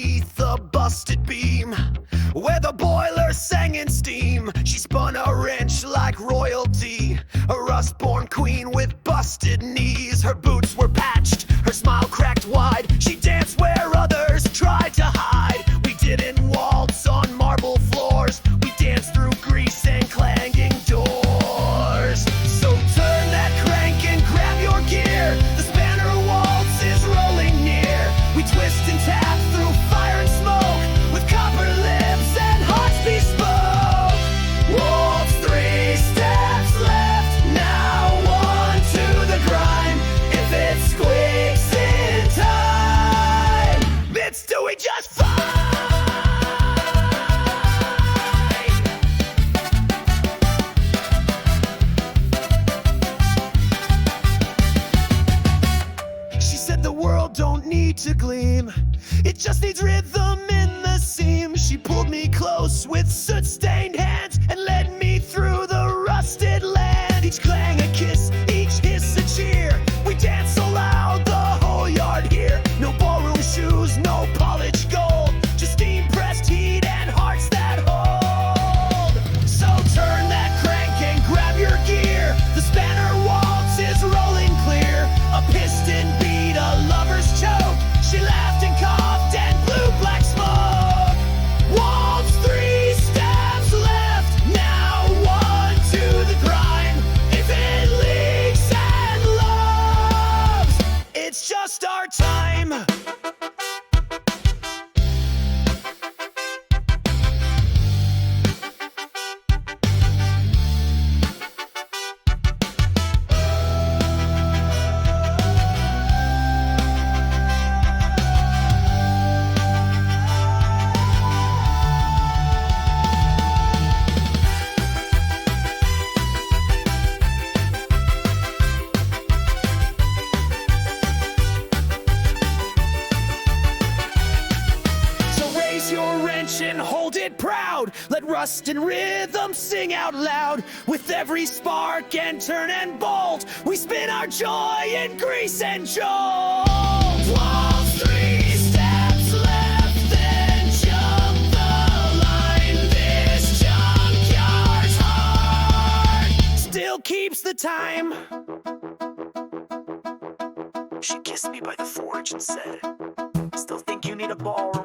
beneath a busted beam, where the boiler sang in steam. She spun a wrench like royalty, a rust-born queen with busted knees. Her boots were patched, her smile cracked wide. She danced where others tried to hide. We didn't waltz on marble floors, we danced through grease and clanging doors. So turn that crank and grab your gear, the spanner waltz is rolling near. We twist and tap through fire and smoke, with copper lips and hearts bespoke. Waltz, 3 steps left, now 1 to the grind. If it squeaks in time, it's doing just fine. She said the world don't need to gleam, it just needs rhythm in the seam. She pulled me close with soot-stained hands and led me through the rusted land. Each clang a kiss, each hiss a cheer. We dance so loud, the whole yard here. No ballroom shoes, no polished gold, just steam-pressed heat and hearts that hold. So turn that crank and grab your gear, the spanner waltz is rolling clear. A piston beat, a lover's choke, she laughed and coughed and blew black smoke. Waltz, 3 steps left, now 1 to the grind. If it leaks and loves, it's just our time. And hold it proud, let rust and rhythm sing out loud. With every spark and turn and bolt, we spin our joy in grease and jolt. Waltz, 3 steps left, then jump the line. This junkyard's heart still keeps the time. She kissed me by the forge and said, still think you need a ballroom